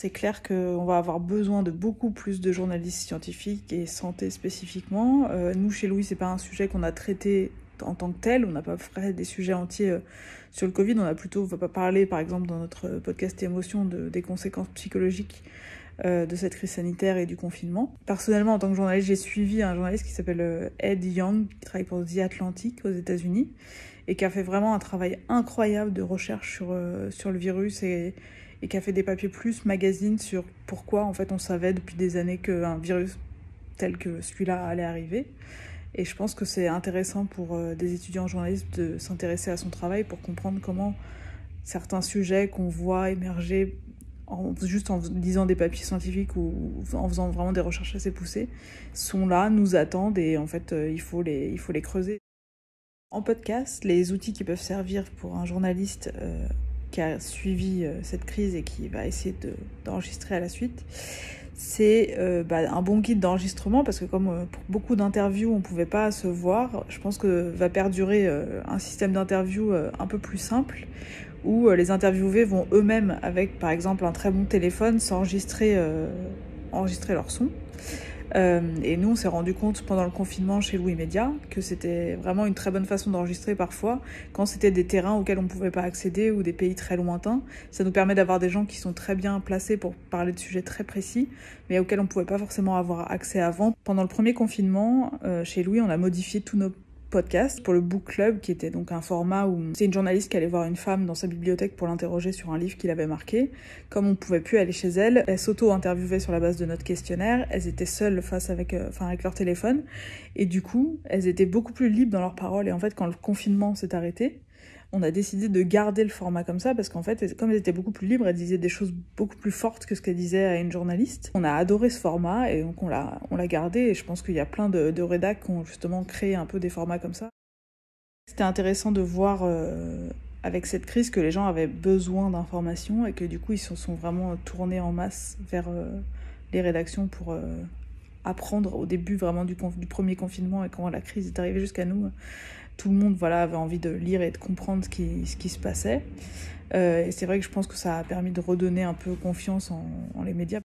c'est clair qu'on va avoir besoin de beaucoup plus de journalistes scientifiques et santé spécifiquement. Nous, chez Louis, c'est pas un sujet qu'on a traité en tant que tel. On n'a pas fait des sujets entiers sur le Covid. On a plutôt parlé, par exemple, dans notre podcast Émotions, des conséquences psychologiques de cette crise sanitaire et du confinement. Personnellement, en tant que journaliste, j'ai suivi un journaliste qui s'appelle Ed Yong, qui travaille pour The Atlantic aux États-Unis et qui a fait vraiment un travail incroyable de recherche sur le virus et qui a fait des papiers plus magazine sur pourquoi en fait on savait depuis des années qu'un virus tel que celui-là allait arriver. Et je pense que c'est intéressant pour des étudiants journalistes de s'intéresser à son travail pour comprendre comment certains sujets qu'on voit émerger juste en lisant des papiers scientifiques ou en faisant vraiment des recherches assez poussées sont là, nous attendent et en fait il faut les creuser. En podcast, les outils qui peuvent servir pour un journaliste qui a suivi cette crise et qui va essayer d'enregistrer à la suite, c'est un bon guide d'enregistrement parce que comme pour beaucoup d'interviews on ne pouvait pas se voir, je pense que va perdurer un système d'interview un peu plus simple où les interviewés vont eux-mêmes avec par exemple un très bon téléphone enregistrer leur son. Et nous, on s'est rendu compte pendant le confinement chez Louis Média que c'était vraiment une très bonne façon d'enregistrer parfois quand c'était des terrains auxquels on ne pouvait pas accéder ou des pays très lointains. Ça nous permet d'avoir des gens qui sont très bien placés pour parler de sujets très précis, mais auxquels on ne pouvait pas forcément avoir accès avant. Pendant le premier confinement, chez Louis, on a modifié tous nos podcast pour le book club qui était donc un format où c'est une journaliste qui allait voir une femme dans sa bibliothèque pour l'interroger sur un livre qui l'avait marqué. Comme on pouvait plus aller chez elle, elles s'auto-interviewaient sur la base de notre questionnaire, elles étaient seules face avec leur téléphone et du coup elles étaient beaucoup plus libres dans leurs paroles et en fait quand le confinement s'est arrêté, on a décidé de garder le format comme ça parce qu'en fait, comme elles étaient beaucoup plus libres, elles disaient des choses beaucoup plus fortes que ce qu'elles disaient à une journaliste. On a adoré ce format et donc on l'a gardé et je pense qu'il y a plein de rédacs qui ont justement créé un peu des formats comme ça. C'était intéressant de voir avec cette crise que les gens avaient besoin d'informations et que du coup ils se sont vraiment tournés en masse vers les rédactions pour apprendre au début vraiment du premier confinement et quand la crise est arrivée jusqu'à nous. Tout le monde avait envie de lire et de comprendre ce qui se passait. Et c'est vrai que je pense que ça a permis de redonner un peu confiance en les médias.